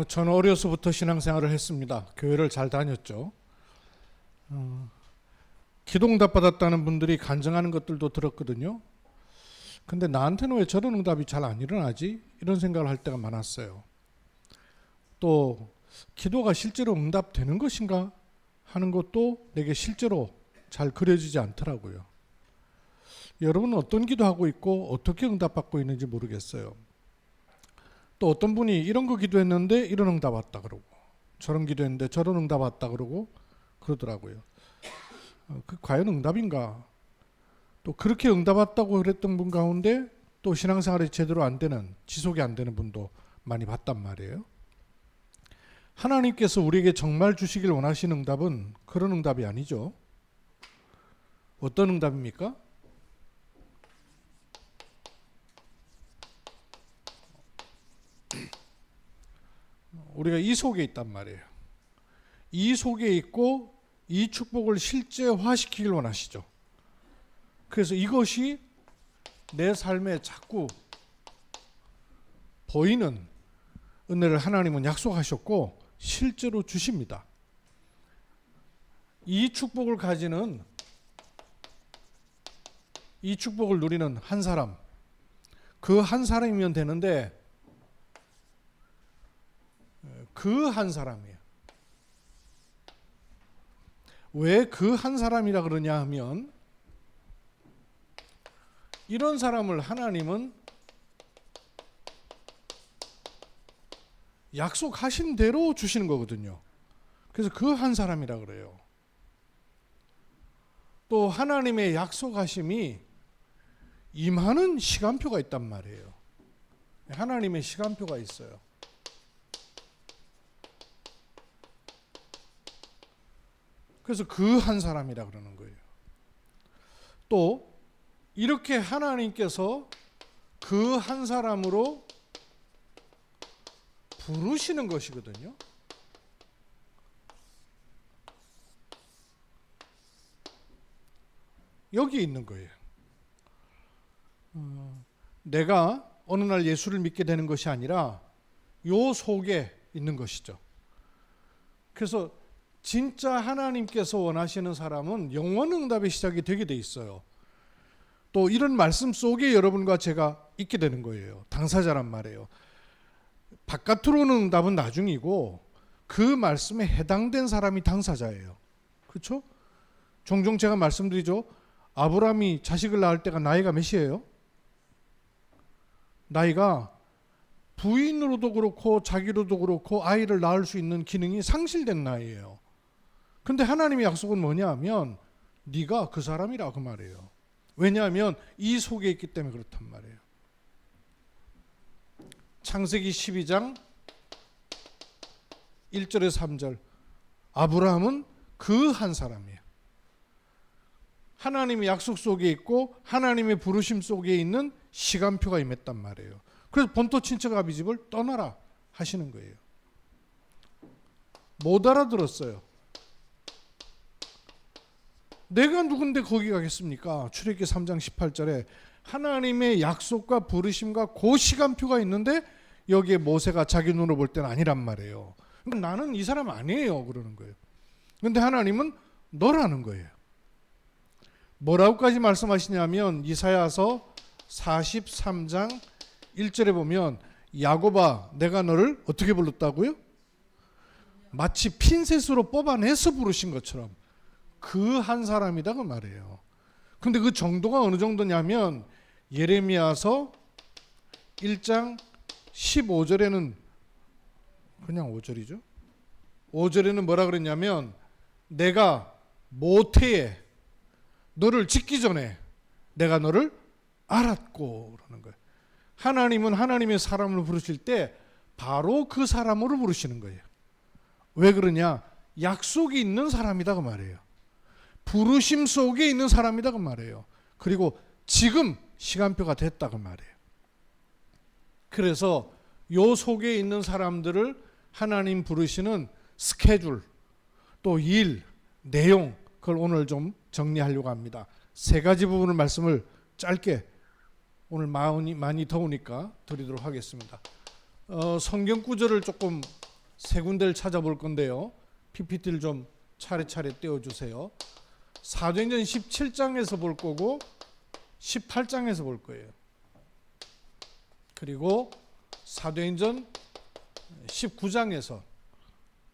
저는 어려서부터 신앙생활을 했습니다. 교회를 잘 다녔죠. 기도응답 받았다는 분들이 간증하는 것들도 들었거든요. 근데 나한테는 왜 저런 응답이 잘 안 일어나지? 이런 생각을 할 때가 많았어요. 또 기도가 실제로 응답되는 것인가 하는 것도 내게 실제로 잘 그려지지 않더라고요. 여러분은 어떤 기도하고 있고 어떻게 응답받고 있는지 모르겠어요. 또 어떤 분이 이런 거 기도했는데 이런 응답 왔다 그러고, 저런 기도했는데 저런 응답 왔다 그러고 그러더라고요. 그 과연 응답인가? 또 그렇게 응답 왔다고 그랬던 분 가운데 또 신앙생활이 제대로 안 되는, 지속이 안 되는 분도 많이 봤단 말이에요. 하나님께서 우리에게 정말 주시길 원하시는 응답은 그런 응답이 아니죠. 어떤 응답입니까? 우리가 이 속에 있단 말이에요. 이 속에 있고 이 축복을 실제화시키길 원하시죠. 그래서 이것이 내 삶에 자꾸 보이는 은혜를 하나님은 약속하셨고 실제로 주십니다. 이 축복을 가지는, 이 축복을 누리는 한 사람, 그 한 사람이면 되는데 그 한 사람이에요. 왜 그 한 사람이라 그러냐 하면, 이런 사람을 하나님은 약속하신 대로 주시는 거거든요. 그래서 그 한 사람이라 그래요. 또 하나님의 약속하심이 임하는 시간표가 있단 말이에요. 하나님의 시간표가 있어요. 그래서 그 한 사람이라 그러는 거예요. 또 이렇게 하나님께서 그 한 사람으로 부르시는 것이거든요. 여기 있는 거예요. 내가 어느 날 예수를 믿게 되는 것이 아니라 요 속에 있는 것이죠. 그래서 진짜 하나님께서 원하시는 사람은 영원 응답의 시작이 되게 돼 있어요. 또 이런 말씀 속에 여러분과 제가 있게 되는 거예요. 당사자란 말이에요. 바깥으로는 응답은 나중이고 그 말씀에 해당된 사람이 당사자예요. 그렇죠? 종종 제가 말씀드리죠. 아브라함이 자식을 낳을 때가 나이가 몇이에요? 나이가 부인으로도 그렇고 자기로도 그렇고 아이를 낳을 수 있는 기능이 상실된 나이예요. 근데 하나님의 약속은 뭐냐 하면 네가 그 사람이라 그 말이에요. 왜냐하면 이 속에 있기 때문에 그렇단 말이에요. 창세기 12장 1절에서 3절, 아브라함은 그 한 사람이에요. 하나님의 약속 속에 있고 하나님의 부르심 속에 있는 시간표가 임했단 말이에요. 그래서 본토 친척 아비 집을 떠나라 하시는 거예요. 못 알아들었어요. 내가 누군데 거기 가겠습니까? 출애굽기 3장 18절에 하나님의 약속과 부르심과 그 시간표가 있는데 여기에 모세가 자기 눈으로 볼 때는 아니란 말이에요. 나는 이 사람 아니에요 그러는 거예요. 그런데 하나님은 너라는 거예요. 뭐라고까지 말씀하시냐면 이사야서 43장 1절에 보면 야곱아 내가 너를 어떻게 불렀다고요? 마치 핀셋으로 뽑아내서 부르신 것처럼 그 한 사람이다 그 말이에요. 근데 그 정도가 어느 정도냐면 예레미야서 1장 15절에는 그냥 5절이죠. 5절에는 뭐라 그랬냐면 내가 모태에 너를 짓기 전에 내가 너를 알았고 그러는 거예요. 하나님은 하나님의 사람을 부르실 때 바로 그 사람으로 부르시는 거예요. 왜 그러냐? 약속이 있는 사람이다 그 말이에요. 부르심 속에 있는 사람이다 그 말이에요. 그리고 지금 시간표가 됐다 그 말이에요. 그래서 요 속에 있는 사람들을 하나님 부르시는 스케줄, 또 일, 내용, 그걸 오늘 좀 정리하려고 합니다. 세 가지 부분을 말씀을 짧게 오늘 많이 더우니까 드리도록 하겠습니다. 성경 구절을 조금 세 군데를 찾아볼 건데요. PPT를 좀 차례차례 떼어주세요. 사도행전 17장에서 볼 거고 18장에서 볼 거예요. 그리고 사도행전 19장에서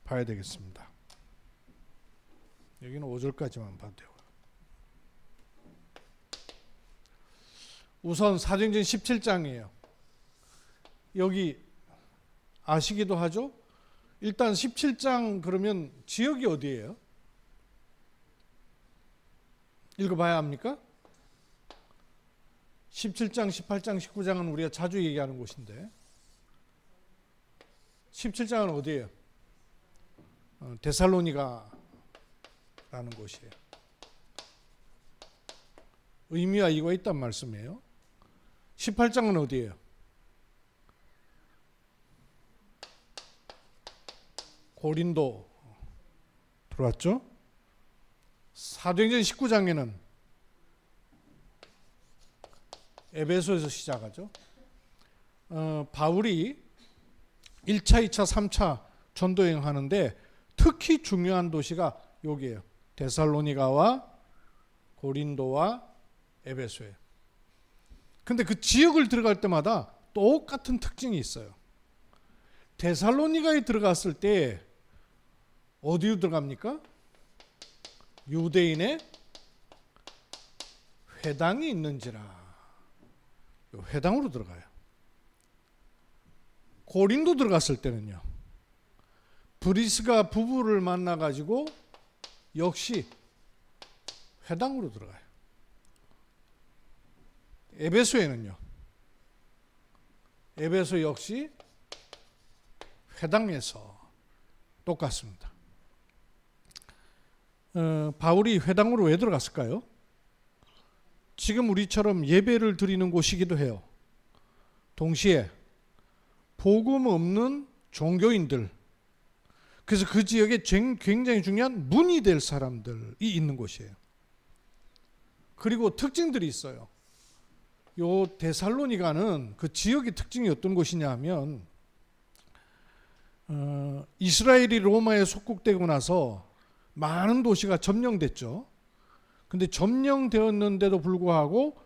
봐야 되겠습니다. 여기는 5절까지만 봐도 되고요. 우선 사도행전 17장이에요. 여기 아시기도 하죠? 일단 17장 그러면 지역이 어디예요? 읽어봐야 합니까? 17장, 18장, 19장은 우리가 자주 얘기하는 곳인데 17장은 어디예요? 데살로니가라는 곳이에요. 의미와 이유가 있단 말씀이에요. 18장은 어디예요? 고린도 들어왔죠? 사도행전 19장에는 에베소에서 시작하죠. 바울이 1차, 2차, 3차 전도여행 하는데 특히 중요한 도시가 여기예요. 데살로니가와 고린도와 에베소예요. 근데 그 지역을 들어갈 때마다 똑같은 특징이 있어요. 데살로니가에 들어갔을 때 어디로 들어갑니까? 유대인의 회당이 있는지라 회당으로 들어가요. 고린도 들어갔을 때는요, 브리스가 부부를 만나가지고 역시 회당으로 들어가요. 에베소에는요, 에베소 역시 회당에서 똑같습니다. 바울이 회당으로 왜 들어갔을까요? 지금 우리처럼 예배를 드리는 곳이기도 해요. 동시에 복음 없는 종교인들, 그래서 그 지역에 굉장히 중요한 문이 될 사람들이 있는 곳이에요. 그리고 특징들이 있어요. 요 데살로니가는 그 지역의 특징이 어떤 곳이냐 하면 이스라엘이 로마에 속국되고 나서 많은 도시가 점령됐죠. 근데 점령되었는데도 불구하고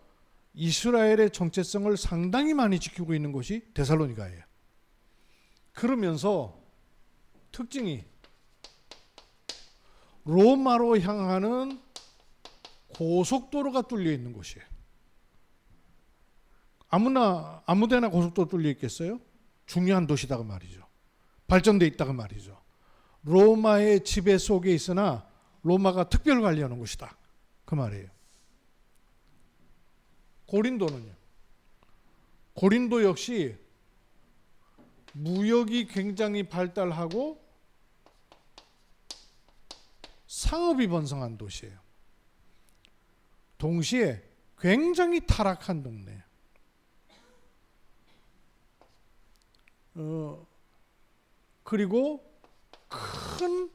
이스라엘의 정체성을 상당히 많이 지키고 있는 곳이 데살로니가예요. 그러면서 특징이 로마로 향하는 고속도로가 뚫려 있는 곳이에요. 아무데나 고속도로 뚫려 있겠어요? 중요한 도시다가 말이죠. 발전돼 있다가 말이죠. 로마의 지배 속에 있으나 로마가 특별 관리하는 곳이다. 그 말이에요. 고린도는요. 고린도 역시 무역이 굉장히 발달하고 상업이 번성한 도시예요. 동시에 굉장히 타락한 동네예요. 그리고 큰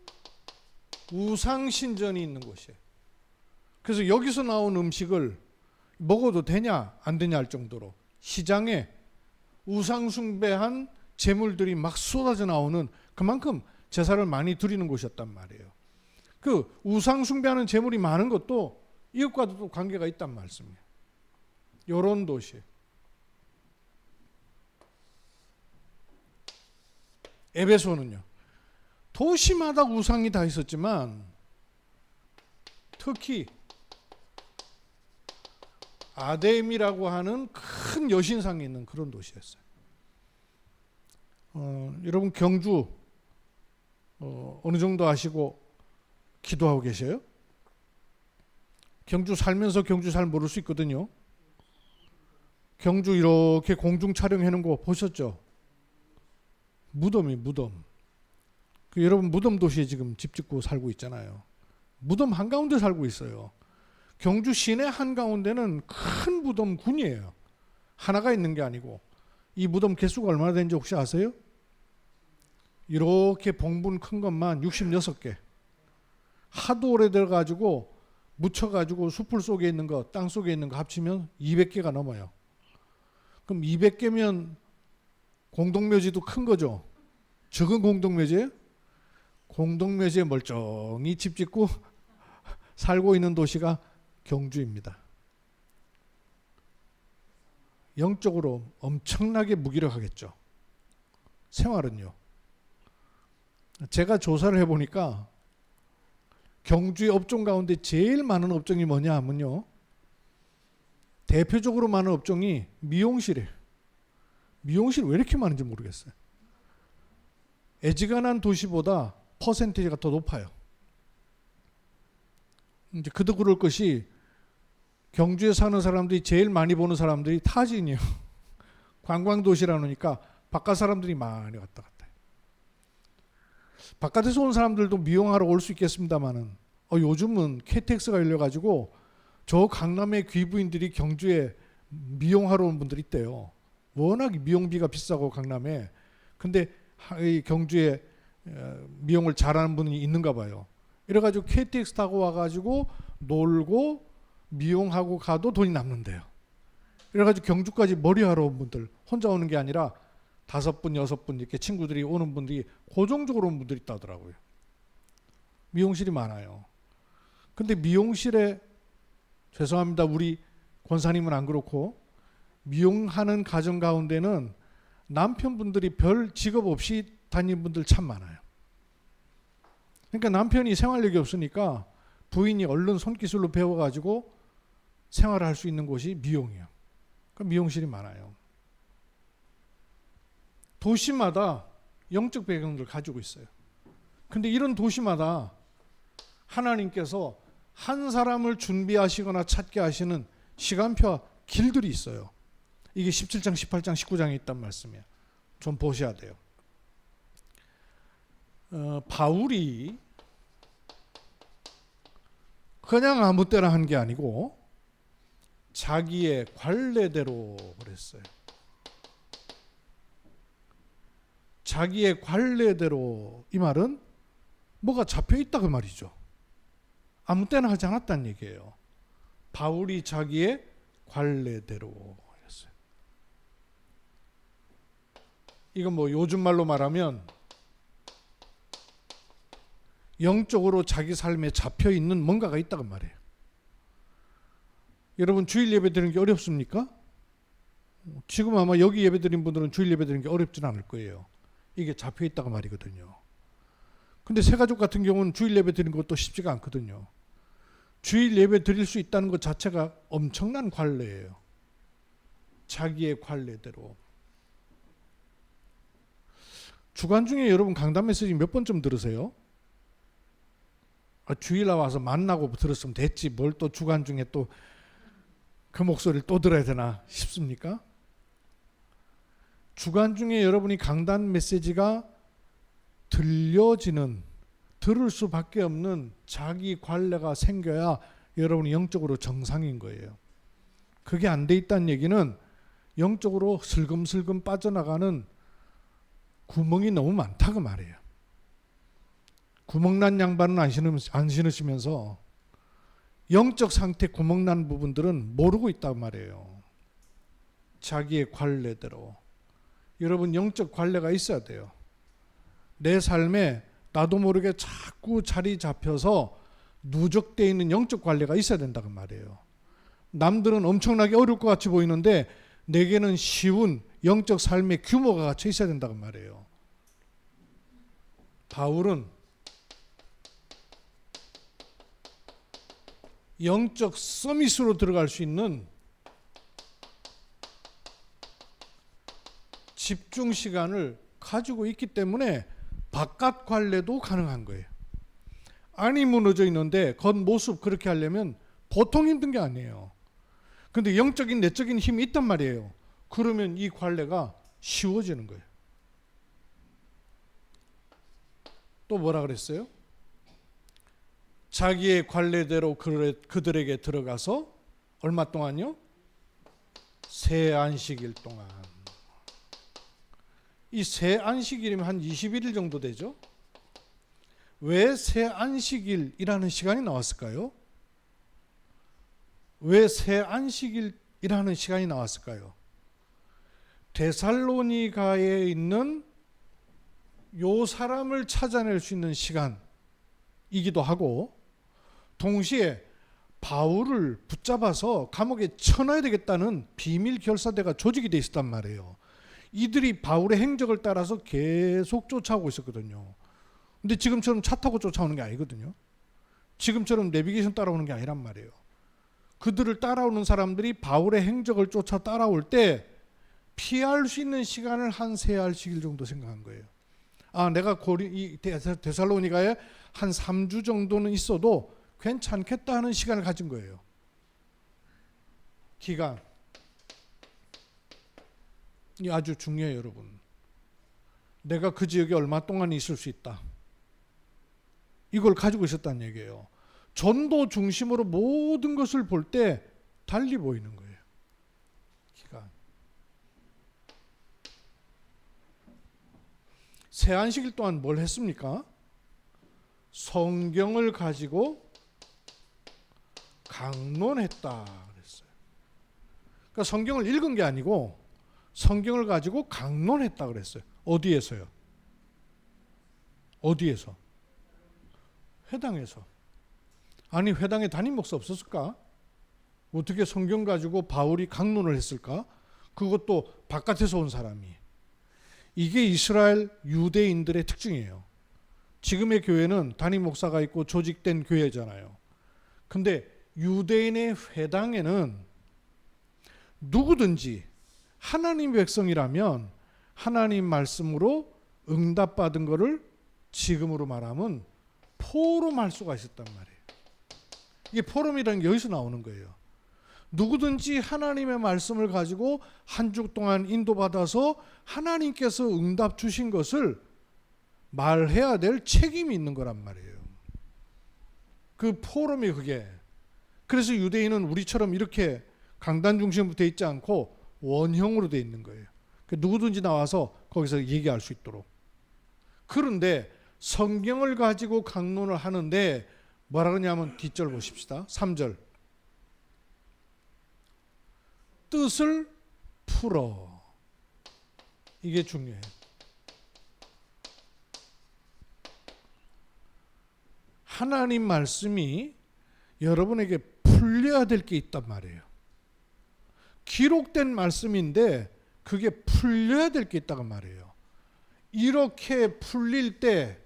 우상신전이 있는 곳이에요. 그래서 여기서 나온 음식을 먹어도 되냐 안 되냐 할 정도로 시장에 우상숭배한 재물들이 막 쏟아져 나오는, 그만큼 제사를 많이 드리는 곳이었단 말이에요. 그 우상숭배하는 재물이 많은 것도 이것과도 또 관계가 있단 말씀이에요. 이런 도시. 에베소는요, 도시마다 우상이 다 있었지만 특히 아데미라고 하는 큰 여신상이 있는 그런 도시였어요. 여러분 경주 어느 정도 아시고 기도하고 계셔요? 경주 살면서 경주 잘 모를 수 있거든요. 경주 이렇게 공중 촬영해 놓은 거 보셨죠? 무덤이 무덤. 여러분 무덤 도시에 지금 집 짓고 살고 있잖아요. 무덤 한가운데 살고 있어요. 경주 시내 한가운데는 큰 무덤군이에요. 하나가 있는 게 아니고. 이 무덤 개수가 얼마나 되는지 혹시 아세요? 이렇게 봉분 큰 것만 66개. 하도 오래돼가지고 묻혀가지고 숲을 속에 있는 거, 땅 속에 있는 거 합치면 200개가 넘어요. 그럼 200개면 공동묘지도 큰 거죠. 적은 공동묘지예요? 공동묘지에 멀쩡히 집 짓고 살고 있는 도시가 경주입니다. 영적으로 엄청나게 무기력하겠죠. 생활은요. 제가 조사를 해보니까 경주의 업종 가운데 제일 많은 업종이 뭐냐 하면요, 대표적으로 많은 업종이 미용실이에요. 미용실 왜 이렇게 많은지 모르겠어요. 애지간한 도시보다 퍼센티지가 더 높아요. 이제 그도 그럴 것이 경주에 사는 사람들이 제일 많이 보는 사람들이 타지인이요. 관광도시라 그러니까 바깥 사람들이 많이 왔다 갔다 해요. 바깥에서 온 사람들도 미용하러 올 수 있겠습니다만은 요즘은 KTX가 열려가지고 저 강남의 귀부인들이 경주에 미용하러 온 분들이 있대요. 워낙 미용비가 비싸고 강남에. 근데 경주에 미용을 잘하는 분이 있는가 봐요. 이래가지고 KTX 타고 와가지고 놀고 미용하고 가도 돈이 남는데요. 이래가지고 경주까지 머리하러 온 분들, 혼자 오는 게 아니라 5분, 6분 이렇게 친구들이 오는 분들이 고정적으로 온 분들이 있다더라고요. 미용실이 많아요. 근데 미용실에, 죄송합니다, 우리 권사님은 안 그렇고, 미용하는 가정 가운데는 남편분들이 별 직업 없이 다니는 분들 참 많아요. 그러니까 남편이 생활력이 없으니까 부인이 얼른 손기술로 배워가지고 생활을 할 수 있는 곳이 미용이에요. 그러니까 미용실이 많아요. 도시마다 영적 배경을 가지고 있어요. 근데 이런 도시마다 하나님께서 한 사람을 준비하시거나 찾게 하시는 시간표와 길들이 있어요. 이게 17장, 18장, 19장에 있단 말씀이에요. 좀 보셔야 돼요. 바울이 그냥 아무 때나 한 게 아니고 자기의 관례대로 그랬어요. 자기의 관례대로, 이 말은 뭐가 잡혀 있다 그 말이죠. 아무 때나 하지 않았다는 얘기예요. 바울이 자기의 관례대로 했어요. 이건 뭐 요즘 말로 말하면 영적으로 자기 삶에 잡혀 있는 뭔가가 있다고 말해요. 여러분 주일 예배 드리는 게 어렵습니까? 지금 아마 여기 예배 드린 분들은 주일 예배 드리는 게 어렵진 않을 거예요. 이게 잡혀 있다고 말이거든요. 근데 새가족 같은 경우는 주일 예배 드리는 것도 쉽지가 않거든요. 주일 예배 드릴 수 있다는 것 자체가 엄청난 관례예요. 자기의 관례대로. 주간 중에 여러분 강단 메시지 몇 번쯤 들으세요? 주일 나와서 만나고 들었으면 됐지, 뭘 또 주간 중에 또 그 목소리를 또 들어야 되나 싶습니까? 주간 중에 여러분이 강단 메시지가 들려지는, 들을 수밖에 없는 자기 관례가 생겨야 여러분이 영적으로 정상인 거예요. 그게 안 돼 있다는 얘기는 영적으로 슬금슬금 빠져나가는 구멍이 너무 많다고 말이에요. 구멍난 양반은 안 신으시면서 영적 상태 구멍난 부분들은 모르고 있단 말이에요. 자기의 관례대로. 여러분 영적 관례가 있어야 돼요. 내 삶에 나도 모르게 자꾸 자리 잡혀서 누적되어 있는 영적 관례가 있어야 된다고 말이에요. 남들은 엄청나게 어려울 것 같이 보이는데 내게는 쉬운 영적 삶의 규모가 갖춰 있어야 된다고 말이에요. 바울은 영적 서밋으로 들어갈 수 있는 집중 시간을 가지고 있기 때문에 바깥 관례도 가능한 거예요. 안이 무너져 있는데 겉모습 그렇게 하려면 보통 힘든 게 아니에요. 근데 영적인 내적인 힘이 있단 말이에요. 그러면 이 관례가 쉬워지는 거예요. 또 뭐라 그랬어요? 자기의 관례대로 그들에게 들어가서 얼마 동안요? 새 안식일 동안. 이 새 안식일이면 한 21일 정도 되죠? 왜 새 안식일이라는 시간이 나왔을까요? 왜 새 안식일이라는 시간이 나왔을까요? 데살로니가에 있는 요 사람을 찾아낼 수 있는 시간이기도 하고, 동시에 바울을 붙잡아서 감옥에 쳐넣어야 되겠다는 비밀 결사대가 조직이 돼 있었단 말이에요. 이들이 바울의 행적을 따라서 계속 쫓아오고 있었거든요. 근데 지금처럼 차 타고 쫓아오는 게 아니거든요. 지금처럼 내비게이션 따라오는 게 아니란 말이에요. 그들을 따라오는 사람들이 바울의 행적을 쫓아 따라올 때 피할 수 있는 시간을 한 3알씩일 정도 생각한 거예요. 아, 내가 데살로니가에 한 3주 정도는 있어도 괜찮겠다 하는 시간을 가진 거예요. 기간. 이 아주 중요해요, 여러분. 내가 그 지역에 얼마 동안 있을 수 있다. 이걸 가지고 있었다는 얘기예요. 전도 중심으로 모든 것을 볼 때 달리 보이는 거예요. 기간. 새 안식일 동안 뭘 했습니까? 성경을 가지고 강론했다 그랬어요. 그러니까 성경을 읽은 게 아니고 성경을 가지고 강론했다 그랬어요. 어디에서요? 어디에서? 회당에서. 아니, 회당에 담임 목사 없었을까? 어떻게 성경 가지고 바울이 강론을 했을까? 그것도 바깥에서 온 사람이. 이게 이스라엘 유대인들의 특징이에요. 지금의 교회는 담임 목사가 있고 조직된 교회잖아요. 근데 유대인의 회당에는 누구든지 하나님 백성이라면 하나님 말씀으로 응답받은 것을 지금으로 말하면 포럼할 수가 있었단 말이에요. 이게 포럼이라는 게 여기서 나오는 거예요. 누구든지 하나님의 말씀을 가지고 한 주 동안 인도받아서 하나님께서 응답 주신 것을 말해야 될 책임이 있는 거란 말이에요. 그 포럼이 그게. 그래서 유대인은 우리처럼 이렇게 강단 중심으로 돼 있지 않고 원형으로 돼 있는 거예요. 누구든지 나와서 거기서 얘기할 수 있도록. 그런데 성경을 가지고 강론을 하는데 뭐라 그러냐면 뒷절 보십시다. 3절. 뜻을 풀어. 이게 중요해요. 하나님 말씀이 여러분에게 풀려야 될 게 있단 말이에요. 기록된 말씀인데 그게 풀려야 될 게 있다고 말이에요. 이렇게 풀릴 때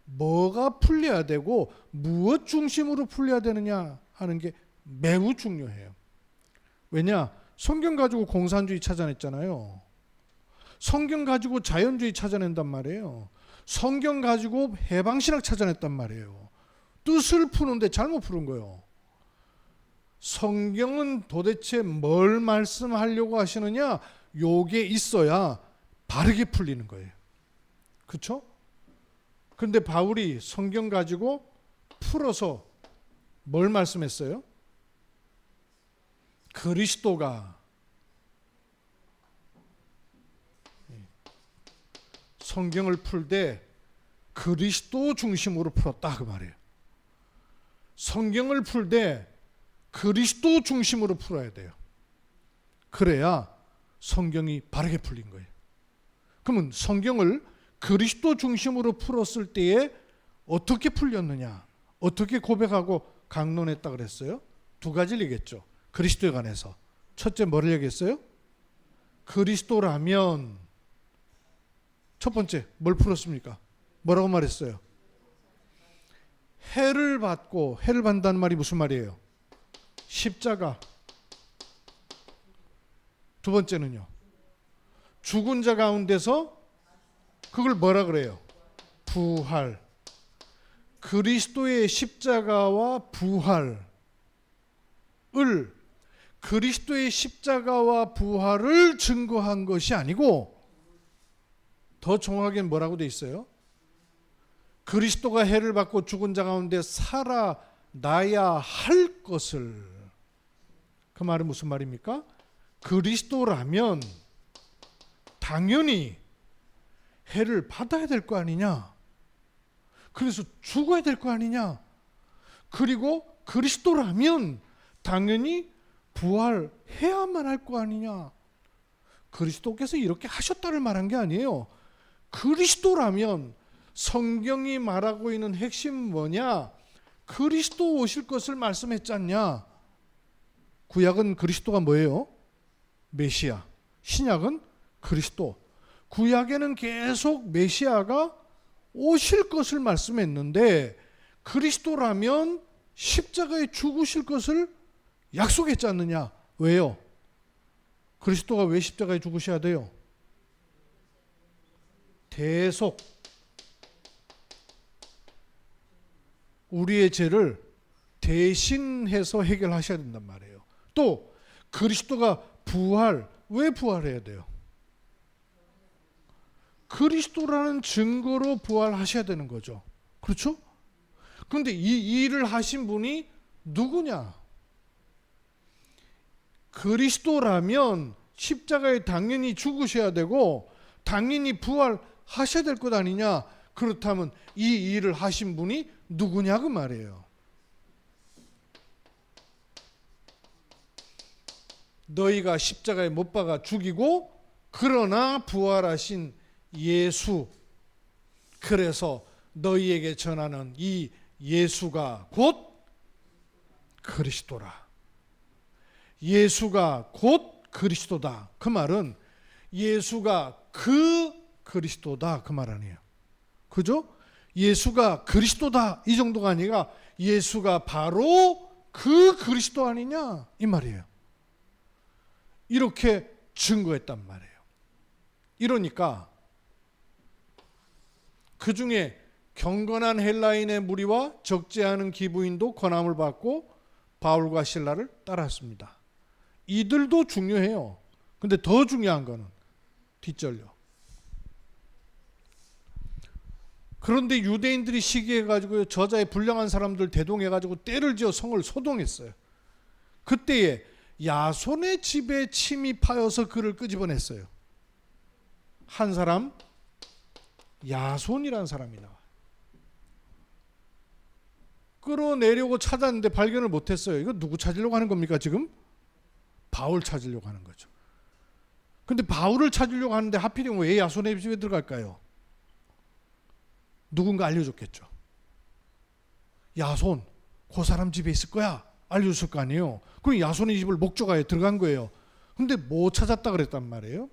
뭐가 풀려야 되고 무엇 중심으로 풀려야 되느냐 하는 게 매우 중요해요. 왜냐? 성경 가지고 공산주의 찾아냈잖아요. 성경 가지고 자연주의 찾아낸단 말이에요. 성경 가지고 해방신학 찾아냈단 말이에요. 뜻을 푸는데 잘못 푸는 거예요. 성경은 도대체 뭘 말씀하려고 하시느냐? 요게 있어야 바르게 풀리는 거예요. 그렇죠? 그런데 바울이 성경 가지고 풀어서 뭘 말씀했어요? 그리스도가 성경을 풀 때 그리스도 중심으로 풀었다 그 말이에요. 성경을 풀 때 그리스도 중심으로 풀어야 돼요. 그래야 성경이 바르게 풀린 거예요. 그러면 성경을 그리스도 중심으로 풀었을 때에 어떻게 풀렸느냐? 어떻게 고백하고 강론했다 그랬어요? 두 가지를 얘기했죠. 그리스도에 관해서. 첫째 뭐를 얘기했어요? 그리스도라면 첫 번째 뭘 풀었습니까? 뭐라고 말했어요? 해를 받는다는 말이 무슨 말이에요? 십자가. 두 번째는요. 죽은 자 가운데서 그걸 뭐라 그래요? 부활. 그리스도의 십자가와 부활을 그리스도의 십자가와 부활을 증거한 것이 아니고 더 정확하게 뭐라고 돼 있어요? 그리스도가 해를 받고 죽은 자 가운데 살아나야 할 것을. 그 말은 무슨 말입니까? 그리스도라면 당연히 해를 받아야 될 거 아니냐? 그래서 죽어야 될 거 아니냐? 그리고 그리스도라면 당연히 부활해야만 할 거 아니냐? 그리스도께서 이렇게 하셨다를 말한 게 아니에요. 그리스도라면 성경이 말하고 있는 핵심은 뭐냐? 그리스도 오실 것을 말씀했지 않냐? 구약은 그리스도가 뭐예요? 메시아. 신약은 그리스도. 구약에는 계속 메시아가 오실 것을 말씀했는데 그리스도라면 십자가에 죽으실 것을 약속했지 않느냐? 왜요? 그리스도가 왜 십자가에 죽으셔야 돼요? 대속. 우리의 죄를 대신해서 해결하셔야 된단 말이에요. 또 그리스도가 부활. 왜 부활해야 돼요? 그리스도라는 증거로 부활하셔야 되는 거죠. 그렇죠? 그런데 이 일을 하신 분이 누구냐? 그리스도라면 십자가에 당연히 죽으셔야 되고 당연히 부활하셔야 될 것 아니냐? 그렇다면 이 일을 하신 분이 누구냐 그 말이에요. 너희가 십자가에 못 박아 죽이고 그러나 부활하신 예수. 그래서 너희에게 전하는 이 예수가 곧 그리스도라. 예수가 곧 그리스도다. 그 말은 예수가 그 그리스도다. 그 말 아니에요. 그죠? 예수가 그리스도다. 이 정도가 아니라 예수가 바로 그 그리스도 아니냐. 이 말이에요. 이렇게 증거했단 말이에요. 이러니까 그 중에 경건한 헬라인의 무리와 적지 않은 기부인도 권함을 받고 바울과 실라를 따랐습니다. 이들도 중요해요. 근데 더 중요한 거는 뒷절려. 그런데 유대인들이 시기해가지고 저자의 불량한 사람들 대동해가지고 때를 지어 성을 소동했어요. 그때에 야손의 집에 침입하여서 그를 끄집어냈어요. 한 사람, 야손이라는 사람이 나와요. 끌어내려고 찾았는데 발견을 못했어요. 이거 누구 찾으려고 하는 겁니까 지금? 바울 찾으려고 하는 거죠. 근데 바울을 찾으려고 하는데 하필이면 왜 야손의 집에 들어갈까요? 누군가 알려줬겠죠. 야손, 그 사람 집에 있을 거야. 알려줬을 거 아니에요. 그럼 야손의 집을 목조가에 들어간 거예요. 근데 못 찾았다 그랬단 말이에요.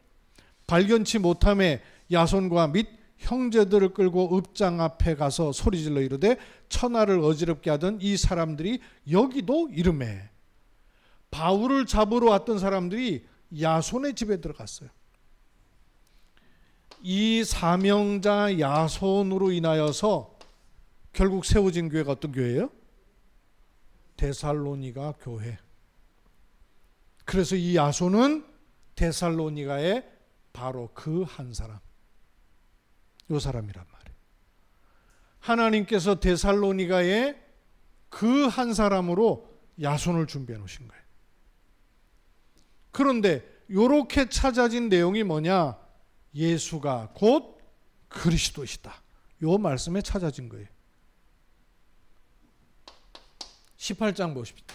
발견치 못함에 야손과 및 형제들을 끌고 읍장 앞에 가서 소리질러 이르되 천하를 어지럽게 하던 이 사람들이 여기도 이름해. 바울을 잡으러 왔던 사람들이 야손의 집에 들어갔어요. 이 사명자 야손으로 인하여서 결국 세워진 교회가 어떤 교회예요? 데살로니가 교회. 그래서 이 야손은 데살로니가의 바로 그 한 사람. 요 사람이란 말이에요. 하나님께서 데살로니가의 그 한 사람으로 야손을 준비해 놓으신 거예요. 그런데 이렇게 찾아진 내용이 뭐냐? 예수가 곧 그리스도시다. 요 말씀에 찾아진 거예요. 18장 보십시오.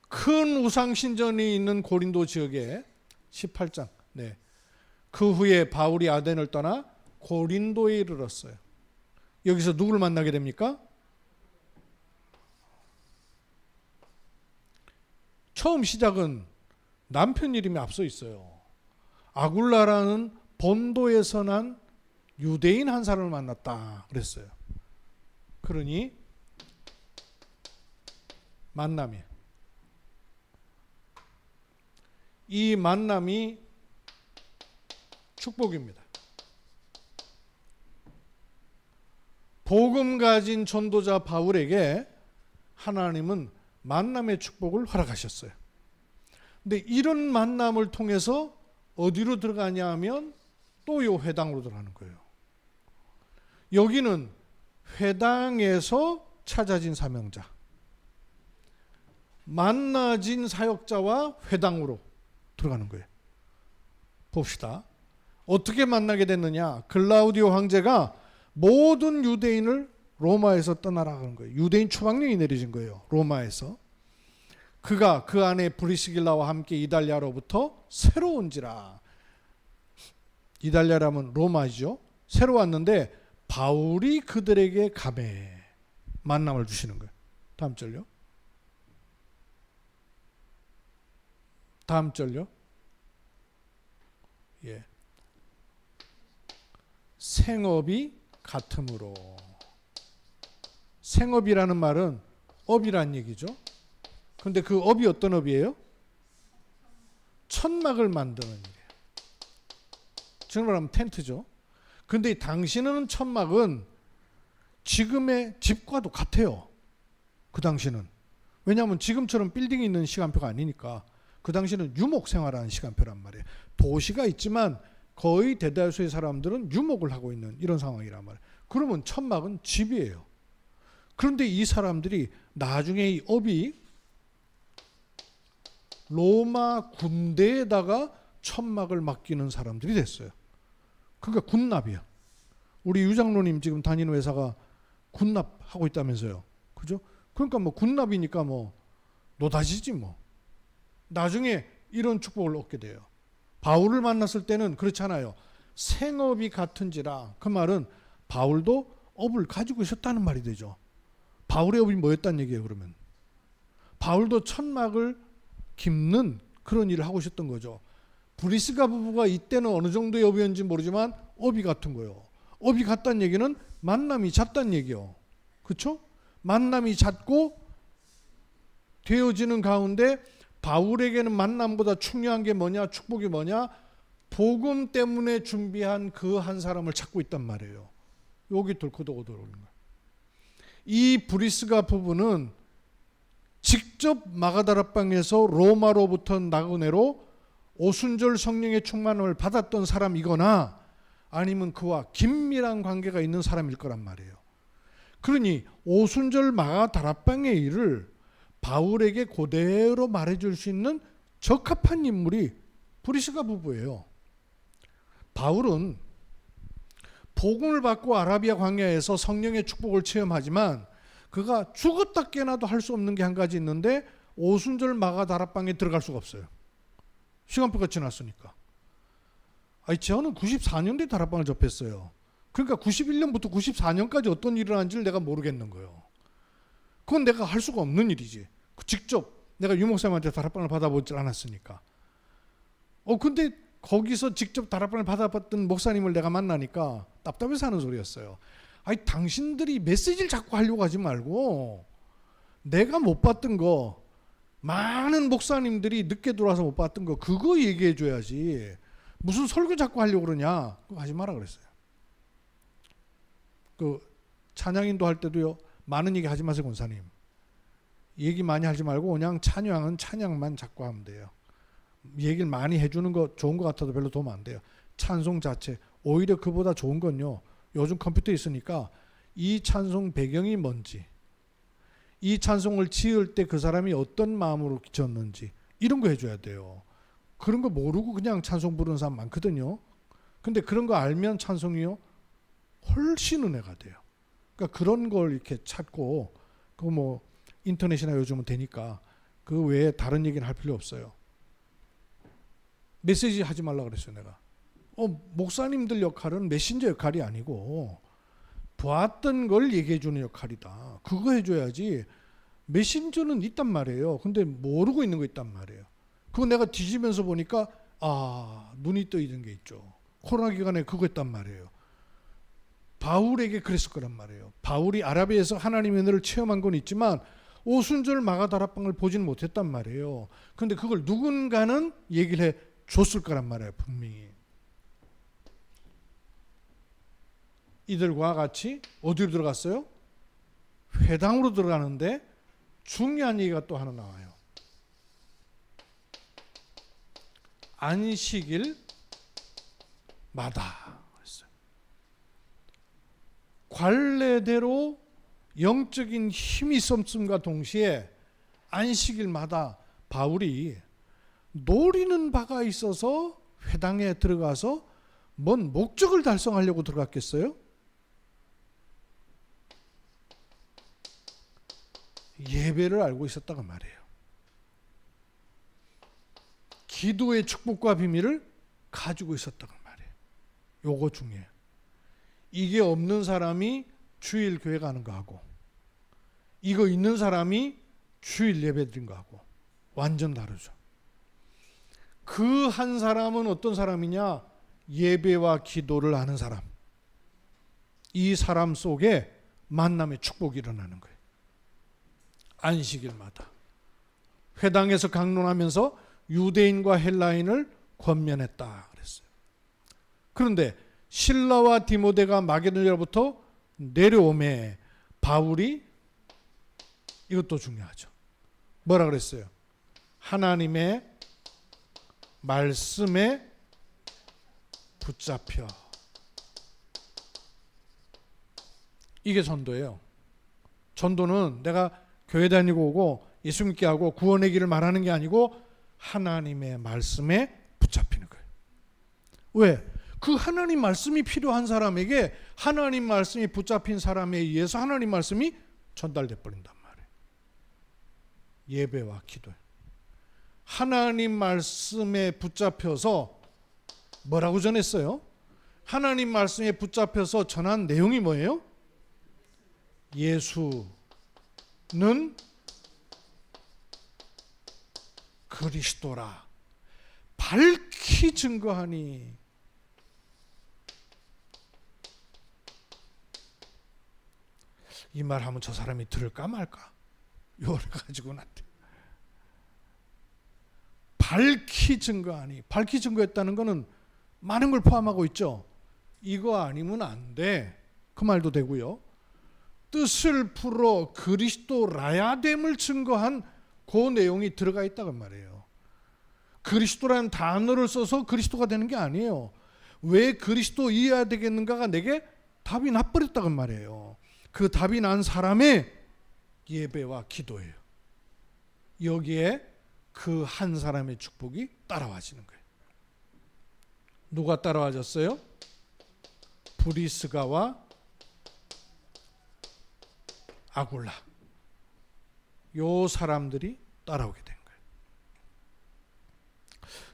큰 우상신전이 있는 고린도 지역에 18장. 네. 그 후에 바울이 아덴을 떠나 고린도에 이르렀어요. 여기서 누구를 만나게 됩니까? 처음 시작은 남편 이름이 앞서 있어요. 아굴라라는 본도에서 난 유대인 한 사람을 만났다 그랬어요. 그러니 만남이, 이 만남이 축복입니다. 복음 가진 전도자 바울에게 하나님은 만남의 축복을 허락하셨어요. 근데 이런 만남을 통해서 어디로 들어가냐 하면 또 요 회당으로 들어가는 거예요. 여기는 회당에서 찾아진 사명자, 만나진 사역자와 회당으로 들어가는 거예요. 봅시다. 어떻게 만나게 됐느냐? 글라우디오 황제가 모든 유대인을 로마에서 떠나라는 거예요. 유대인 추방령이 내려진 거예요. 로마에서. 그가 그 안에 브리스길라와 함께 이달리아로부터 새로 온지라. 이달리아라면 로마죠. 새로 왔는데 바울이 그들에게 감해 만남을 주시는 거예요. 다음 절요. 다음 절요. 예. 생업이 같으므로. 생업이라는 말은 업이란 얘기죠. 근데 그 업이 어떤 업이에요? 천막을 만드는 일이에요. 지금 말하면 텐트죠. 근데 당시는 천막은 지금의 집과도 같아요. 그 당시는. 왜냐하면 지금처럼 빌딩이 있는 시간표가 아니니까. 그 당시는 유목 생활하는 시간표란 말이에요. 도시가 있지만 거의 대다수의 사람들은 유목을 하고 있는 이런 상황이란 말이에요. 그러면 천막은 집이에요. 그런데 이 사람들이 나중에 이 업이 로마 군대에다가 천막을 맡기는 사람들이 됐어요. 그러니까 군납이야. 우리 유장로님 지금 다니는 회사가 군납하고 있다면서요. 그죠? 그러니까 뭐 군납이니까 뭐 노다지지 뭐. 나중에 이런 축복을 얻게 돼요. 바울을 만났을 때는 그렇잖아요. 생업이 같은지라. 그 말은 바울도 업을 가지고 있었다는 말이 되죠. 바울의 업이 뭐였다는 얘기예요, 그러면? 바울도 천막을 깁는 그런 일을 하고 있었던 거죠. 브리스가 부부가 이때는 어느 정도의 업이었는지 모르지만 업이 같은 거예요. 업이 같다는 얘기는 만남이 잦다는 얘기예요. 그렇죠? 만남이 잦고 되어지는 가운데 바울에게는 만남보다 중요한 게 뭐냐? 축복이 뭐냐? 복음 때문에 준비한 그 한 사람을 찾고 있단 말이에요. 여기 돌코도고 들어오는 거예요. 이 브리스가 부부는 직접 마가다라방에서 로마로부터 나그네로 오순절 성령의 충만을 받았던 사람이거나 아니면 그와 긴밀한 관계가 있는 사람일 거란 말이에요. 그러니 오순절 마가다라방의 일을 바울에게 그대로 말해줄 수 있는 적합한 인물이 브리스가 부부예요. 바울은 복음을 받고 아라비아 광야에서 성령의 축복을 체험하지만 그가 죽었다 깨나도 할 수 없는 게 한 가지 있는데 오순절 마가다락방에 들어갈 수가 없어요. 시간표가 지났으니까. 저는 94년도에 다락방을 접했어요. 그러니까 91년부터 94년까지 어떤 일을 하는지를 내가 모르겠는 거예요. 그건 내가 할 수가 없는 일이지. 직접 내가 유목사님한테 다락방을 받아보지 않았으니까. 근데 거기서 직접 다락방을 받아봤던 목사님을 내가 만나니까 답답해서 하는 소리였어요. 당신들이 메시지를 자꾸 하려고 하지 말고 내가 못 봤던 거, 많은 목사님들이 늦게 들어와서 못 봤던 거 그거 얘기해 줘야지. 무슨 설교 자꾸 하려고 그러냐. 그거 하지 마라 그랬어요. 그 찬양인도 할 때도요. 많은 얘기 하지 마세요, 권사님. 얘기 많이 하지 말고 그냥 찬양은 찬양만 자꾸 하면 돼요. 얘기를 많이 해주는 거 좋은 것 같아도 별로 도움 안 돼요. 찬송 자체. 오히려 그보다 좋은 건요. 요즘 컴퓨터 있으니까 이 찬송 배경이 뭔지, 이 찬송을 지을 때 그 사람이 어떤 마음으로 지었는지 이런 거 해줘야 돼요. 그런 거 모르고 그냥 찬송 부르는 사람 많거든요. 근데 그런 거 알면 찬송이요 훨씬 은혜가 돼요. 그러니까 그런 걸 이렇게 찾고 그 뭐 인터넷이나 요즘은 되니까 그 외에 다른 얘기는 할 필요 없어요. 메시지 하지 말라 그랬어요, 내가. 목사님들 역할은 메신저 역할이 아니고 보았던 걸 얘기해 주는 역할이다. 그거 해줘야지. 메신저는 있단 말이에요. 근데 모르고 있는 거 있단 말이에요. 그거 내가 뒤지면서 보니까 눈이 떠 있는 게 있죠. 코로나 기간에 그거 했단 말이에요. 바울에게 그랬을 거란 말이에요. 바울이 아라비아에서 하나님의 은혜를 체험한 건 있지만 오순절 마가다락방을 보지는 못했단 말이에요. 근데 그걸 누군가는 얘기를 해 줬을 거란 말이에요. 분명히. 이들과 같이 어디로 들어갔어요? 회당으로 들어가는데 중요한 얘기가 또 하나 나와요. 안식일마다 그랬어요. 관례대로 영적인 힘이 있음과 동시에 안식일마다 바울이 노리는 바가 있어서 회당에 들어가서 뭔 목적을 달성하려고 들어갔겠어요? 예배를 알고 있었다고 말해요. 기도의 축복과 비밀을 가지고 있었다고 말이에요. 요거 중요해요. 이게 없는 사람이 주일 교회 가는 거하고 이거 있는 사람이 주일 예배 드린 거하고 완전 다르죠. 그 한 사람은 어떤 사람이냐? 예배와 기도를 아는 사람. 이 사람 속에 만남의 축복이 일어나는 거예요. 안식일마다 회당에서 강론하면서 유대인과 헬라인을 권면했다 그랬어요. 그런데 실라와 디모데가 마게도냐로부터 내려오매 바울이 이것도 중요하죠. 뭐라 그랬어요? 하나님의 말씀에 붙잡혀. 이게 전도예요. 전도는 내가 교회 다니고 오고 예수 믿게 하고 구원의 길을 말하는 게 아니고 하나님의 말씀에 붙잡히는 거예요. 왜? 그 하나님 말씀이 필요한 사람에게 하나님 말씀이 붙잡힌 사람에 의해서 하나님 말씀이 전달돼 버린단 말이에요. 예배와 기도에 하나님 말씀에 붙잡혀서 뭐라고 전했어요? 하나님 말씀에 붙잡혀서 전한 내용이 뭐예요? 예수는 그리스도라 밝히 증거하니. 이 말 하면 저 사람이 들을까 말까? 요래 가지고는 안 돼. 밝히 증거하니. 밝히 증거했다는 것은 많은 걸 포함하고 있죠. 이거 아니면 안 돼. 그 말도 되고요. 뜻을 풀어 그리스도라야됨을 증거한 그 내용이 들어가 있다고 말이에요. 그리스도라는 단어를 써서 그리스도가 되는 게 아니에요. 왜 그리스도이어야 되겠는가가 내게 답이 나버렸다고 말이에요. 그 답이 난 사람의 예배와 기도예요. 여기에 그 한 사람의 축복이 따라와지는 거예요. 누가 따라와졌어요? 브리스가와 아굴라. 요 사람들이 따라오게 된 거예요.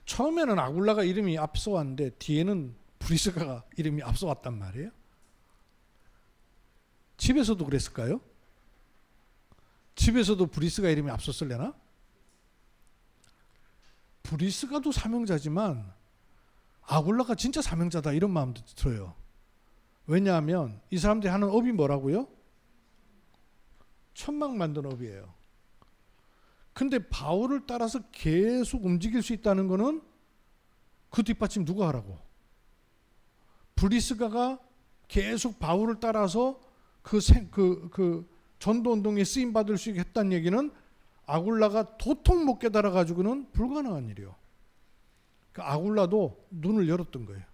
처음에는 아굴라가 이름이 앞서왔는데 뒤에는 브리스가가 이름이 앞서왔단 말이에요. 집에서도 그랬을까요? 집에서도 브리스가 이름이 앞섰을려나? 브리스가도 사명자지만 아굴라가 진짜 사명자다 이런 마음도 들어요. 왜냐하면 이 사람들이 하는 업이 뭐라고요? 천막 만든 업이에요. 근데 바울을 따라서 계속 움직일 수 있다는 것은 그 뒷받침 누가 하라고? 브리스가가 계속 바울을 따라서 그 전도운동에 쓰임받을 수 있게 했다는 얘기는 아굴라가 도통 못 깨달아 가지고는 불가능한 일이에요. 그 아굴라도 눈을 열었던 거예요.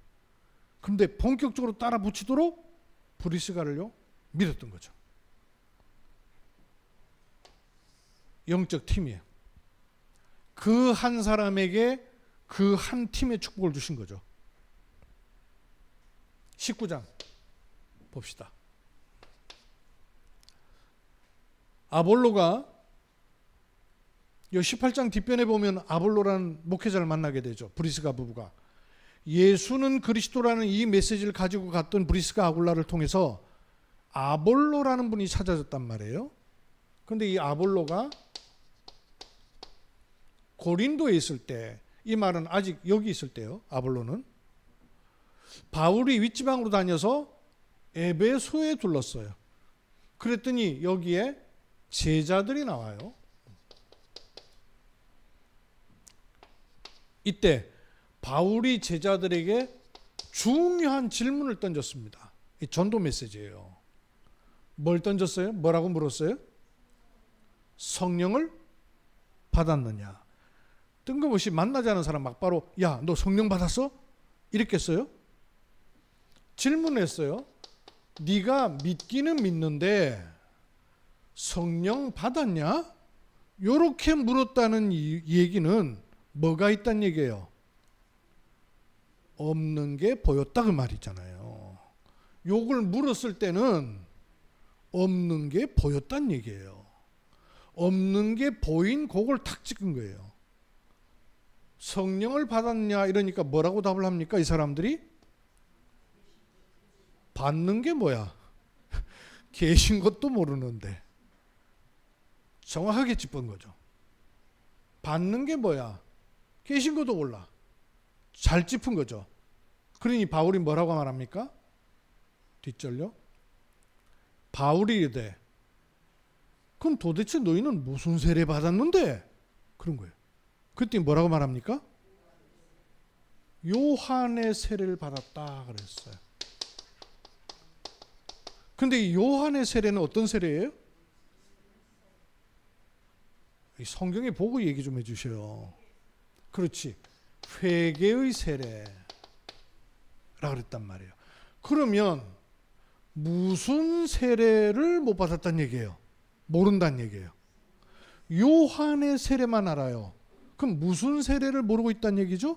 그런데 본격적으로 따라 붙이도록 브리스가를요 밀었던 거죠. 영적 팀이에요. 그 한 사람에게 그 한 팀의 축복을 주신 거죠. 19장 봅시다. 아볼로가 18장 뒷변에 보면 아볼로라는 목회자를 만나게 되죠. 브리스가 부부가. 예수는 그리스도라는 이 메시지를 가지고 갔던 브리스가 아굴라를 통해서 아볼로라는 분이 찾아졌단 말이에요. 그런데 이 아볼로가 고린도에 있을 때, 이 말은 아직 여기 있을 때요. 아볼로는 바울이 윗지방으로 다녀서 에베소에 둘렀어요. 그랬더니 여기에 제자들이 나와요. 이때 바울이 제자들에게 중요한 질문을 던졌습니다. 이 전도 메시지예요. 뭘 던졌어요? 뭐라고 물었어요? 성령을 받았느냐? 뜬금없이 만나지 않은 사람 막 바로 야, 너 성령 받았어? 이랬겠어요? 질문했어요. 네가 믿기는 믿는데 성령 받았냐? 이렇게 물었다는 이 얘기는 뭐가 있단 얘기예요? 없는 게 보였다 그 말이잖아요. 요걸 물었을 때는 없는 게 보였단 얘기예요. 없는 게 보인 그걸 탁 찍은 거예요. 성령을 받았냐 이러니까 뭐라고 답을 합니까? 이 사람들이 받는 게 뭐야? 계신 것도 모르는데 정확하게 짚은 거죠. 받는 게 뭐야? 계신 것도 몰라. 잘 짚은 거죠. 그러니 바울이 뭐라고 말합니까? 뒷절요. 바울이 이르되 그럼 도대체 너희는 무슨 세례 받았는데? 그런 거예요. 그때 뭐라고 말합니까? 요한의 세례를 받았다 그랬어요. 근데 이 요한의 세례는 어떤 세례예요? 성경에 보고 얘기 좀 해주셔요. 그렇지. 회개의 세례라 그랬단 말이에요. 그러면 무슨 세례를 못 받았다는 얘기예요? 모른다는 얘기예요. 요한의 세례만 알아요. 그럼 무슨 세례를 모르고 있다는 얘기죠?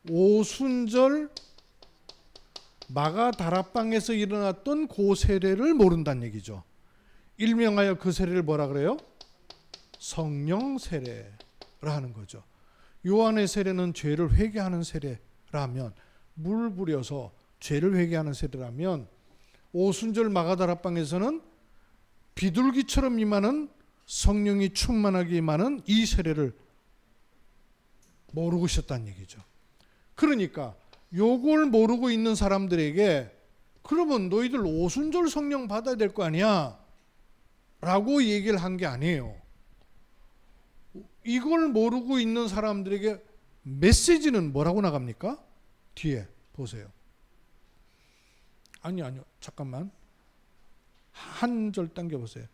오순절 마가 다락방에서 일어났던 그 세례를 모른다는 얘기죠. 일명하여 그 세례를 뭐라 그래요? 성령 세례라 하는 거죠. 요한의 세례는 죄를 회개하는 세례라면, 물 부려서 죄를 회개하는 세례라면, 오순절 마가 다락방에서는 비둘기처럼 임하는 성령이 충만하게 임하는 이 세례를 모르고 있었다는 얘기죠. 그러니까 요걸 모르고 있는 사람들에게 그러면 너희들 오순절 성령 받아야 될 거 아니야 라고 얘기를 한 게 아니에요. 이걸 모르고 있는 사람들에게 메시지는 뭐라고 나갑니까? 뒤에 보세요. 아니요 잠깐만 한 절 당겨보세요.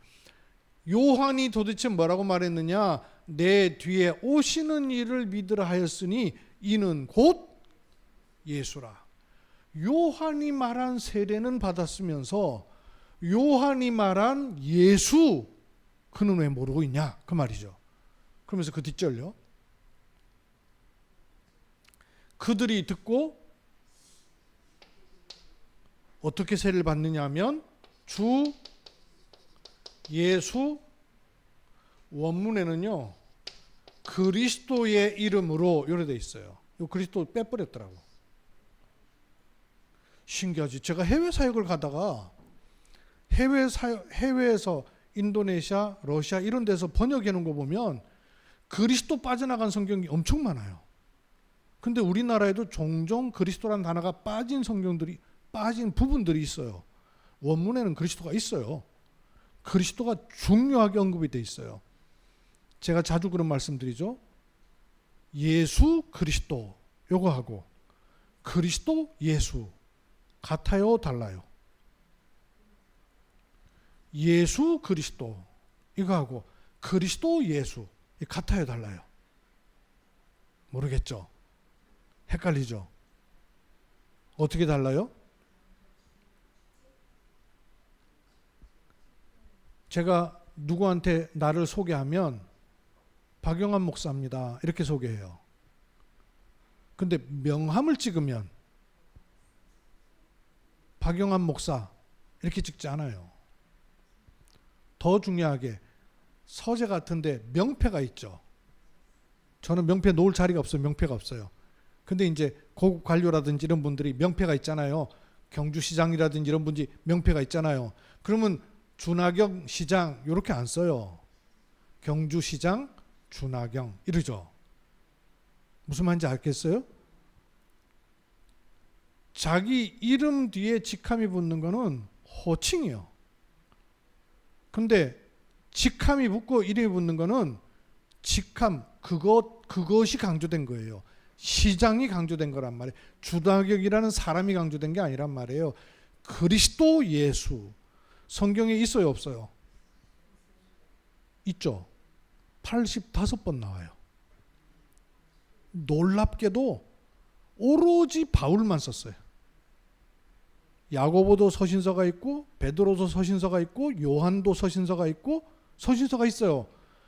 요한이 도대체 뭐라고 말했느냐? 내 뒤에 오시는 이를 믿으라 하였으니 이는 곧 예수라. 요한이 말한 세례는 받았으면서 요한이 말한 예수 그는 왜 모르고 있냐 그 말이죠. 그러면서 그 뒷절요. 그들이 듣고 어떻게 세례를 받느냐 하면 주 예수, 원문에는요 그리스도의 이름으로 이렇게 돼 있어요. 이 그리스도 빼버렸더라고. 신기하지. 제가 해외 사역을 가다가 해외에서 인도네시아, 러시아 이런 데서 번역해 놓은 거 보면 그리스도 빠져나간 성경이 엄청 많아요. 근데 우리나라에도 종종 그리스도라는 단어가 빠진 성경들이, 빠진 부분들이 있어요. 원문에는 그리스도가 있어요. 그리스도가 중요하게 언급이 돼 있어요. 제가 자주 그런 말씀드리죠. 예수 그리스도 요거 하고 그리스도 예수 같아요, 달라요? 예수 그리스도 이거 하고 그리스도 예수 같아요, 달라요? 모르겠죠? 헷갈리죠? 어떻게 달라요? 제가 누구한테 나를 소개하면 박영환 목사입니다 이렇게 소개해요. 근데 명함을 찍으면 박영환 목사 이렇게 찍지 않아요. 더 중요하게 서재 같은데 명패가 있죠. 저는 명패 놓을 자리가 없어요. 명패가 없어요. 근데 이제 고급 관료라든지 이런 분들이 명패가 있잖아요. 경주시장이라든지 이런 분들이 명패가 있잖아요. 그러면 준하경 시장 이렇게 안 써요. 경주시장 준하경 이러죠. 무슨 말인지 알겠어요? 자기 이름 뒤에 직함이 붙는 거는 호칭이요. 근데 직함이 붙고 이름이 붙는 거는 직함, 그것이 강조된 거예요. 시장이 강조된 거란 말이에요. 주다격이라는 사람이 강조된 게 아니란 말이에요. 그리스도 예수. 성경에 있어요, 없어요? 있죠. 85번 나와요. 놀랍게도 오로지 바울만 썼어요. 야고보도 서신서가 있고 베드로도 서신서가 있고 요한도 서신서가 있고 서신서가 있어요.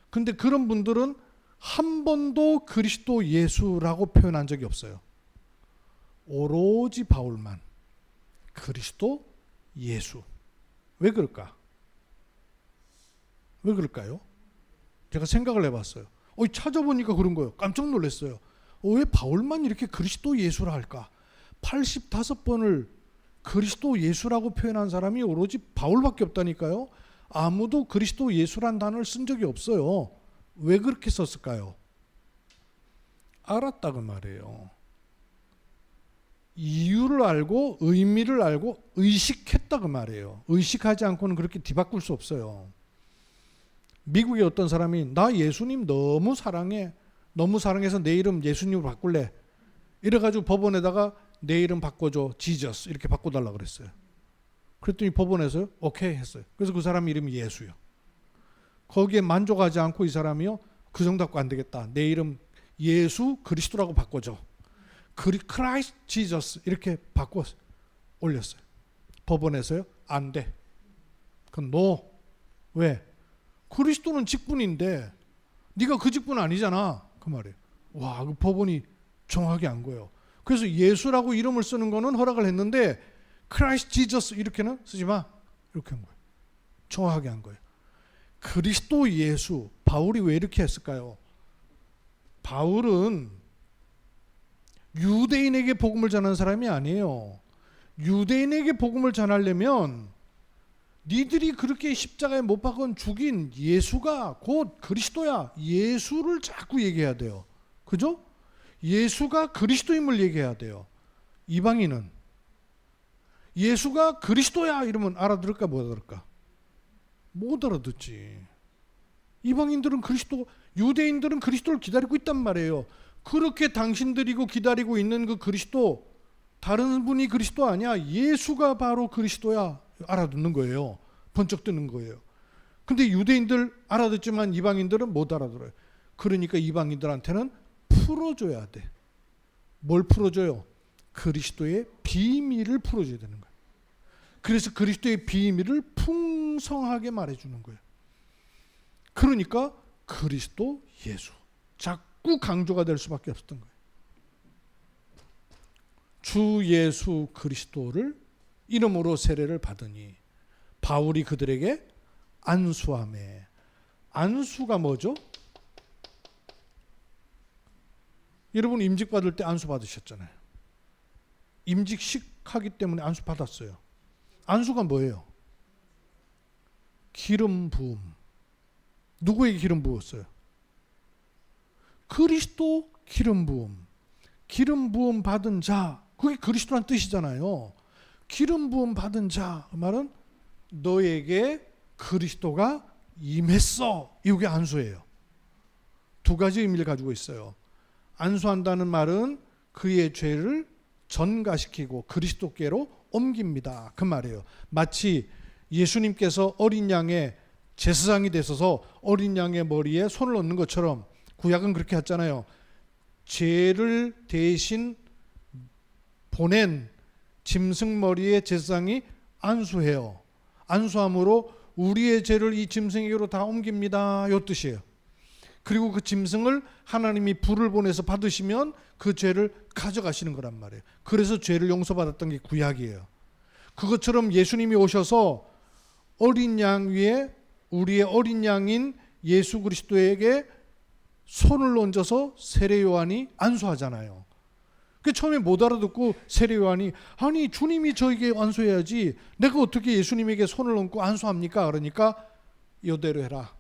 근데 그런 분들은 한 번도 그리스도 예수라고 표현한 적이 없어요. 오로지 바울만 그리스도 예수. 왜 그럴까? 왜 그럴까요? 제가 생각을 해봤어요. 찾아보니까 그런 거예요. 깜짝 놀랐어요. 왜 바울만 이렇게 그리스도 예수라 할까? 85번을 그리스도 예수라고 표현한 사람이 오로지 바울밖에 없다니까요. 아무도 그리스도 예수란 단어를 쓴 적이 없어요. 왜 그렇게 썼을까요? 알았다고 말이에요. 이유를 알고 의미를 알고 의식했다고 말이에요. 의식하지 않고는 그렇게 뒤바꿀 수 없어요. 미국의 어떤 사람이 나 예수님 너무 사랑해. 너무 사랑해서 내 이름 예수님으로 바꿀래. 이래가지고 법원에다가 내 이름 바꿔줘. 지저스 이렇게 바꿔달라 그랬어요. 그랬더니 법원에서 오케이 했어요. 그래서 그 사람 이름이 예수요. 거기에 만족하지 않고 이 사람이요. 그 정도 갖고 안 되겠다. 내 이름 예수 그리스도라고 바꿔줘. 크라이스트 지저스 이렇게 바꿔 올렸어요. 법원에서요. 안 돼. 그건 노. 왜? 그리스도는 직분인데 네가 그 직분 아니잖아. 그 말이에요. 와, 그 법원이 정확하게 안 거예요. 그래서 예수라고 이름을 쓰는 거는 허락을 했는데 크라이스트 지저스 이렇게는 쓰지 마. 이렇게 한 거예요. 정확하게 한 거예요. 그리스도 예수. 바울이 왜 이렇게 했을까요? 바울은 유대인에게 복음을 전하는 사람이 아니에요. 유대인에게 복음을 전하려면 니들이 그렇게 십자가에 못 박은 죽인 예수가 곧 그리스도야. 예수를 자꾸 얘기해야 돼요. 그죠? 예수가 그리스도임을 얘기해야 돼요. 이방인은 예수가 그리스도야 이러면 알아들을까 못 알아들을까? 못 알아듣지. 이방인들은 그리스도, 유대인들은 그리스도를 기다리고 있단 말이에요. 그렇게 당신들이고 기다리고 있는 그 그리스도, 다른 분이 그리스도 아니야. 예수가 바로 그리스도야. 알아듣는 거예요. 번쩍 뜨는 거예요. 근데 유대인들 알아듣지만 이방인들은 못 알아들어요. 그러니까 이방인들한테는 풀어줘야 돼. 뭘 풀어줘요? 그리스도의 비밀을 풀어줘야 되는 거예요. 그래서 그리스도의 비밀을 풍성하게 말해주는 거예요. 그러니까 그리스도 예수. 자꾸 강조가 될 수밖에 없었던 거예요. 주 예수 그리스도를 이름으로 세례를 받으니 바울이 그들에게 안수하매. 안수가 뭐죠? 여러분 임직 받을 때 안수 받으셨잖아요. 임직식 하기 때문에 안수 받았어요. 안수가 뭐예요? 기름 부음. 누구에게 기름 부었어요? 그리스도 기름 부음. 기름 부음 받은 자. 그게 그리스도란 뜻이잖아요. 기름 부음 받은 자. 그 말은 너에게 그리스도가 임했어. 이게 안수예요. 두 가지 의미를 가지고 있어요. 안수한다는 말은 그의 죄를 전가시키고 그리스도께로 옮깁니다. 그 말이에요. 마치 예수님께서 어린 양의 제사장이 되셔서 어린 양의 머리에 손을 얹는 것처럼 구약은 그렇게 했잖아요. 죄를 대신 보낸 짐승 머리에 제사장이 안수해요. 안수함으로 우리의 죄를 이 짐승에게로 다 옮깁니다. 이 뜻이에요. 그리고 그 짐승을 하나님이 불을 보내서 받으시면 그 죄를 가져가시는 거란 말이에요. 그래서 죄를 용서받았던 게 구약이에요. 그것처럼 예수님이 오셔서 어린 양 위에 우리의 어린 양인 예수 그리스도에게 손을 얹어서 세례 요한이 안수하잖아요. 그 처음에 못 알아듣고 세례 요한이 아니 주님이 저에게 안수해야지 내가 어떻게 예수님에게 손을 얹고 안수합니까? 그러니까 요대로 해라.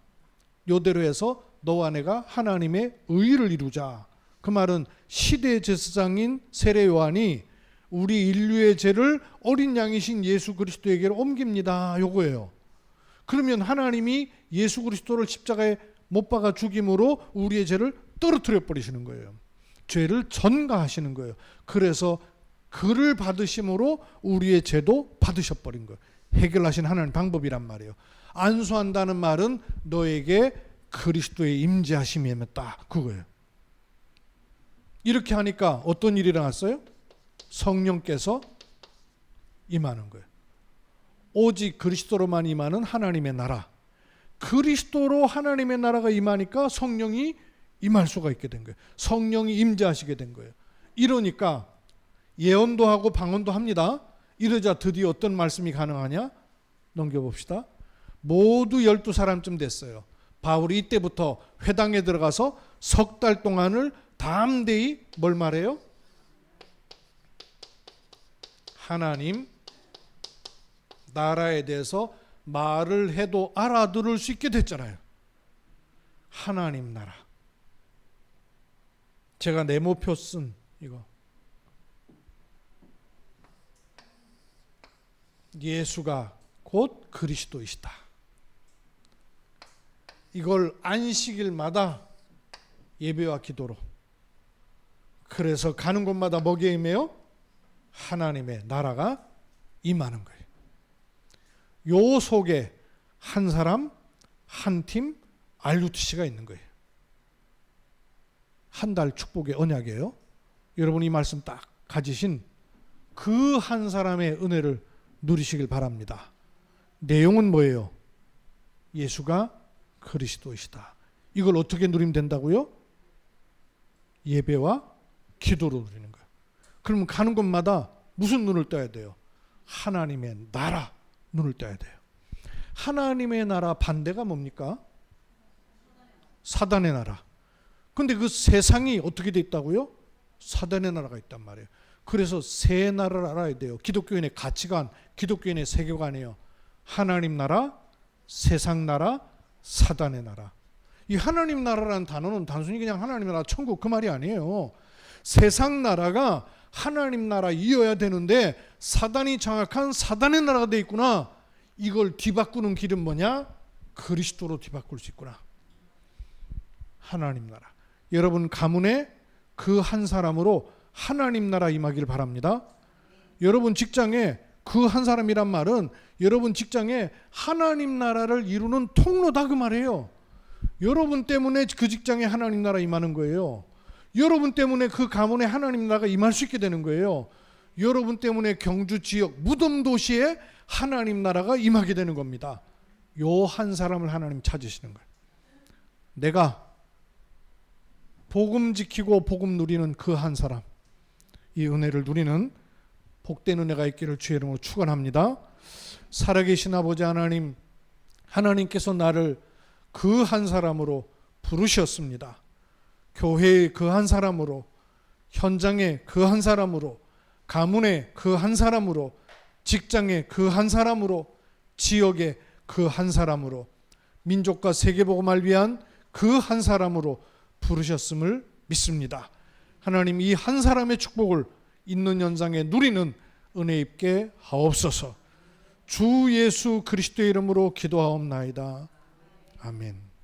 요대로 해서 너와 내가 하나님의 의를 이루자. 그 말은 시대 제사장인 세례 요한이 우리 인류의 죄를 어린 양이신 예수 그리스도에게로 옮깁니다. 요거예요. 그러면 하나님이 예수 그리스도를 십자가에 못 박아 죽임으로 우리의 죄를 떨어뜨려 버리시는 거예요. 죄를 전가하시는 거예요. 그래서 그를 받으심으로 우리의 죄도 받으셔 버린 거예요. 해결하신 하나님 방법이란 말이에요. 안수한다는 말은 너에게 그리스도의 임재하심이 임했다. 그거예요. 이렇게 하니까 어떤 일이 일어났어요? 성령께서 임하는 거예요. 오직 그리스도로만 임하는 하나님의 나라. 그리스도로 하나님의 나라가 임하니까 성령이 임할 수가 있게 된 거예요. 성령이 임재하시게 된 거예요. 이러니까 예언도 하고 방언도 합니다. 이러자 드디어 어떤 말씀이 가능하냐? 넘겨봅시다. 모두 12사람쯤 됐어요. 바울이 이때부터 회당에 들어가서 석 달 동안을 담대히 뭘 말해요? 하나님 나라에 대해서 말을 해도 알아들을 수 있게 됐잖아요. 하나님 나라. 제가 네모표 쓴 이거. 예수가 곧 그리스도이시다. 이걸 안식일마다 예배와 기도로. 그래서 가는 곳마다 뭐기에 임해요? 하나님의 나라가 임하는 거예요. 요 속에 한 사람, 한 팀, RUTC가 있는 거예요. 한 달 축복의 언약이에요. 여러분 이 말씀 딱 가지신 그 한 사람의 은혜를 누리시길 바랍니다. 내용은 뭐예요? 예수가 그리스도이시다. 이걸 어떻게 누리면 된다고요? 예배와 기도로 누리는 거예요. 그러면 가는 곳마다 무슨 눈을 떠야 돼요? 하나님의 나라 눈을 떠야 돼요. 하나님의 나라 반대가 뭡니까? 사단의 나라. 근데 그 세상이 어떻게 돼 있다고요? 사단의 나라가 있단 말이에요. 그래서 세 나라를 알아야 돼요. 기독교인의 가치관, 기독교인의 세계관이에요. 하나님 나라, 세상 나라, 사단의 나라. 이 하나님 나라라는 단어는 단순히 그냥 하나님 나라 천국 그 말이 아니에요. 세상 나라가 하나님 나라이어야 되는데 사단이 장악한 사단의 나라가 돼 있구나. 이걸 뒤바꾸는 길은 뭐냐? 그리스도로 뒤바꿀 수 있구나. 하나님 나라. 여러분 가문에 그 한 사람으로 하나님 나라 임하길 바랍니다. 여러분 직장에 그 한 사람이란 말은 여러분 직장에 하나님 나라를 이루는 통로다 그 말이에요. 여러분 때문에 그 직장에 하나님 나라 임하는 거예요. 여러분 때문에 그 가문에 하나님 나라가 임할 수 있게 되는 거예요. 여러분 때문에 경주 지역 무덤 도시에 하나님 나라가 임하게 되는 겁니다. 요 한 사람을 하나님 찾으시는 거예요. 내가 복음 지키고 복음 누리는 그 한 사람, 이 은혜를 누리는 복된 은혜가 있기를 주의 이름으로 축원합니다. 살아계신 아버지 하나님, 하나님께서 나를 그 한 사람으로 부르셨습니다. 교회의 그 한 사람으로, 현장의 그 한 사람으로, 가문의 그 한 사람으로, 직장의 그 한 사람으로, 지역의 그 한 사람으로, 민족과 세계복음을 위한 그 한 사람으로 부르셨음을 믿습니다. 하나님 이 한 사람의 축복을 있는 현장에 누리는 은혜 입게 하옵소서. 주 예수 그리스도의 이름으로 기도하옵나이다. 아멘.